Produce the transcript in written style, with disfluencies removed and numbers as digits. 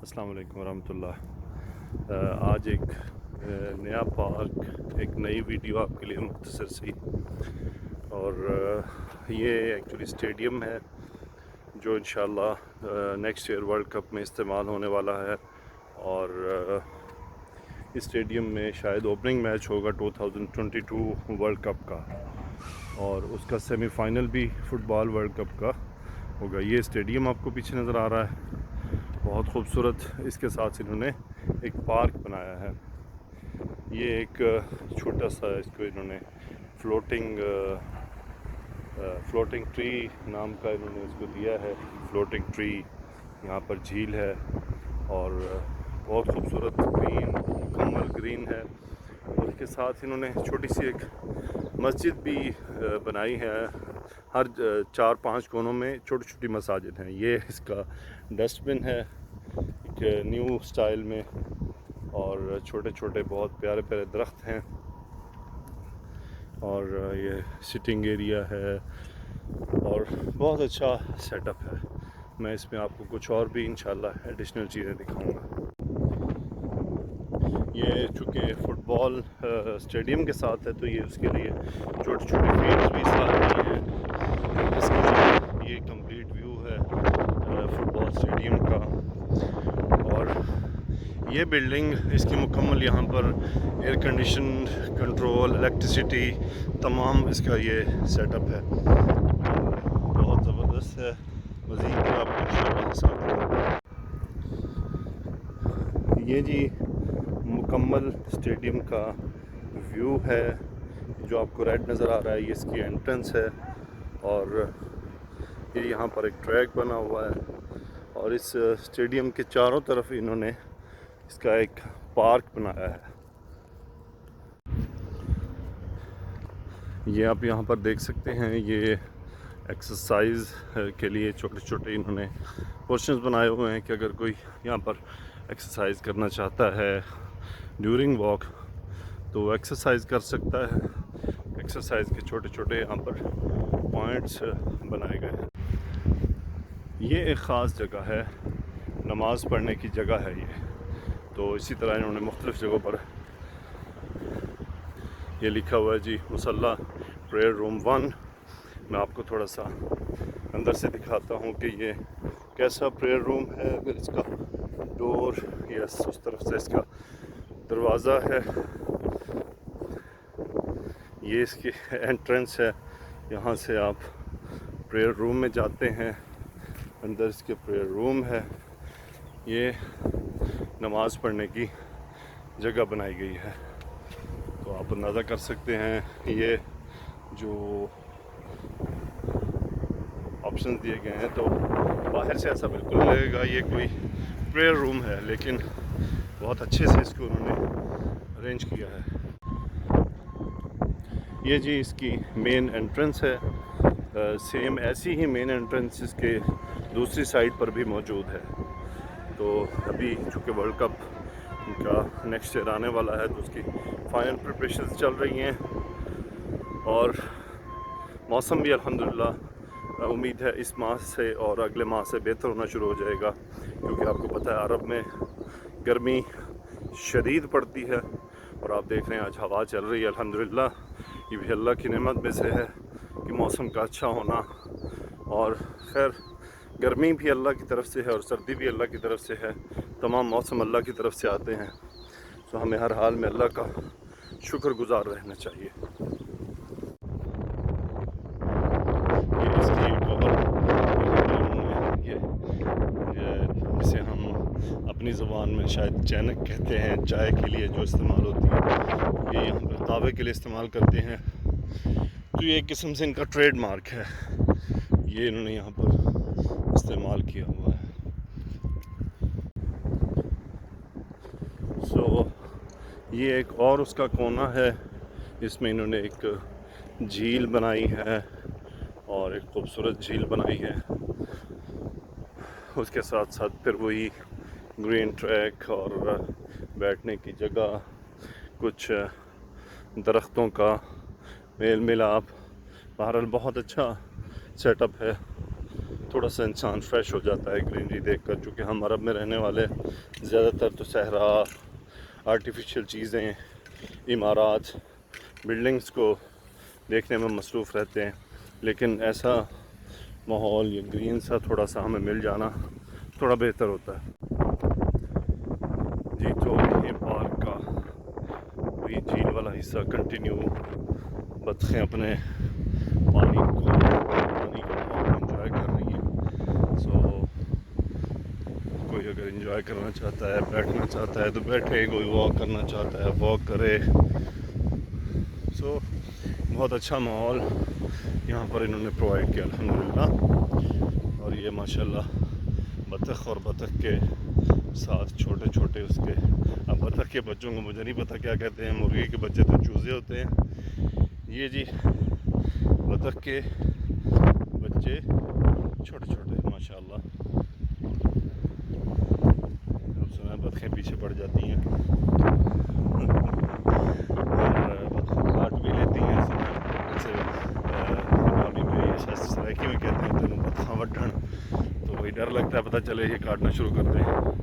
अस्सलाम वालेकुम वरहमतुल्लाह। आज एक नया पार्क, एक नई वीडियो आपके लिए मुख्तसर सी। और ये एक्चुअली स्टेडियम है जो इंशाल्लाह नेक्स्ट ईयर वर्ल्ड कप में इस्तेमाल होने वाला है। और इस स्टेडियम में शायद ओपनिंग मैच होगा 2022 वर्ल्ड कप का, और उसका सेमीफाइनल भी फुटबॉल वर्ल्ड कप का होगा। ये स्टेडियम आपको पीछे नज़र आ रहा है, बहुत खूबसूरत। इसके साथ इन्होंने एक पार्क बनाया है। ये एक छोटा सा इसको इन्होंने फ्लोटिंग ट्री नाम का इन्होंने इसको दिया है। फ्लोटिंग ट्री, यहाँ पर झील है और बहुत खूबसूरत ग्रीन, मुकम्मल ग्रीन है। और इसके साथ इन्होंने छोटी सी एक मस्जिद भी बनाई है। हर 4-5 कोनों में छोटी छोटी मसाजिद हैं। ये इसका डस्टबिन है एक न्यू स्टाइल में, और छोटे छोटे बहुत प्यारे प्यारे दरख्त हैं। और ये सिटिंग एरिया है और बहुत अच्छा सेटअप है। मैं इसमें आपको कुछ और भी इंशाल्लाह एडिशनल चीज़ें दिखाऊंगा। ये चूँकि फ़ुटबॉल स्टेडियम के साथ है, तो ये उसके लिए छोटे छोटे फील्ड्स भी साथ दी हैं। इसका ये कंप्लीट व्यू है फ़ुटबॉल स्टेडियम का। और ये बिल्डिंग इसकी मुकम्मल, यहाँ पर एयर कंडीशन, कंट्रोल, इलेक्ट्रिसिटी, तमाम इसका ये सेटअप है। बहुत ज़बरदस्त है। मज़ीद भी आपको इंशाल्लाह साथ दिखाऊंगा। ये जी मुकम्मल स्टेडियम का व्यू है। जो आपको रेड नज़र आ रहा है, ये इसकी एंट्रेंस है। और ये यहाँ पर एक ट्रैक बना हुआ है, और इस स्टेडियम के चारों तरफ इन्होंने इसका एक पार्क बनाया है। ये आप यहाँ पर देख सकते हैं, ये एक्सरसाइज के लिए छोटे छोटे इन्होंने पोर्शंस बनाए हुए हैं कि अगर कोई यहाँ पर एक्सरसाइज करना चाहता है ड्यूरिंग वॉक, तो वो एक्सरसाइज कर सकता है। एक्सरसाइज के छोटे छोटे यहाँ पर पॉइंट्स बनाए गए हैं। ये एक ख़ास जगह है, नमाज़ पढ़ने की जगह है ये। तो इसी तरह इन्होंने मुख्तलिफ़ जगहों पर ये लिखा हुआ है जी, मुसल्ला प्रेयर रूम 1। मैं आपको थोड़ा सा अंदर से दिखाता हूँ कि ये कैसा प्रेयर रूम है। अगर इसका डोर, यस, उस तरफ से इसका दरवाज़ा है। ये इसकी एंट्रेंस है। यहाँ से आप प्रेयर रूम में जाते हैं। अंदर इसके प्रेयर रूम है। ये नमाज़ पढ़ने की जगह बनाई गई है। तो आप अंदाज़ा कर सकते हैं, ये जो ऑप्शन दिए गए हैं, तो बाहर से ऐसा बिल्कुल लगेगा ये कोई प्रेयर रूम है, लेकिन बहुत अच्छे से इसको उन्होंने अरेंज किया है। ये जी इसकी मेन एंट्रेंस है। सेम ऐसी ही मेन एंट्रेंस इसके दूसरी साइड पर भी मौजूद है। तो अभी चूँकि वर्ल्ड कप का नेक्स्ट ईयर आने वाला है, तो उसकी फाइनल प्रिपरेशंस चल रही हैं। और मौसम भी अल्हम्दुलिल्लाह उम्मीद है इस माह से और अगले माह से बेहतर होना शुरू हो जाएगा, क्योंकि आपको पता है अरब में गर्मी शदीद पड़ती है। और आप देख रहे हैं आज हवा चल रही है अल्हम्दुलिल्लाह। ये भी अल्लाह की नेमत में से है कि मौसम का अच्छा होना। और खैर, गर्मी भी अल्लाह की तरफ से है और सर्दी भी अल्लाह की तरफ से है। तमाम मौसम अल्लाह की तरफ से आते हैं, तो हमें हर हाल में अल्लाह का शुक्रगुजार रहना चाहिए। ये इसकी एक और ये जिसे हम अपनी ज़ुबान में शायद चैनक कहते हैं, चाय के लिए जो इस्तेमाल होती है, ये यहाँ पर तावे के लिए इस्तेमाल करते हैं। तो ये एक किस्म से इनका ट्रेडमार्क है। ये इन्होंने यहाँ पर इस्तेमाल किया हुआ है। ये एक और उसका कोना है, इसमें इन्होंने एक झील बनाई है, और एक खूबसूरत झील बनाई है। उसके साथ साथ फिर वही ग्रीन ट्रैक और बैठने की जगह, कुछ दरख्तों का मेल मिलाप। बहरहाल बहुत अच्छा सेटअप है। थोड़ा सा इंसान फ्रेश हो जाता है ग्रीनरी देखकर। चूँकि हम अरब में रहने वाले ज़्यादातर तो सहरा, आर्टिफिशियल चीज़ें, इमारात, बिल्डिंग्स को देखने में मसरूफ़ रहते हैं, लेकिन ऐसा माहौल या ग्रीन सा थोड़ा सा हमें मिल जाना थोड़ा बेहतर होता है जी। तो ये पार्क का वही झील वाला हिस्सा कंटिन्यू, बत्खें अपने पानी का माहौल इंजॉय कर रही हैं। सो कोई अगर इंजॉय करना चाहता है, बैठना चाहता है तो बैठे, कोई वॉक करना चाहता है वॉक करे। सो बहुत अच्छा माहौल यहाँ पर इन्होंने प्रोवाइड किया अल्हम्दुलिल्लाह। और ये माशाल्लाह बतख और बतख के साथ छोटे छोटे उसके, अब बतख के बच्चों को मुझे नहीं पता क्या कहते हैं, मुर्गी के बच्चे तो चूज़े होते हैं। ये जी बतख के बच्चे छोटे छोटे माशाल्लाह। अब सुना बतखें पीछे पड़ जाती हैं और बतखें काट भी लेती हैं। जैसे पंजाबी में ये सराइकी में कहते हैं तेनों बतखा वड्ढण, तो वही डर लगता है पता चले ये काटना शुरू कर दें।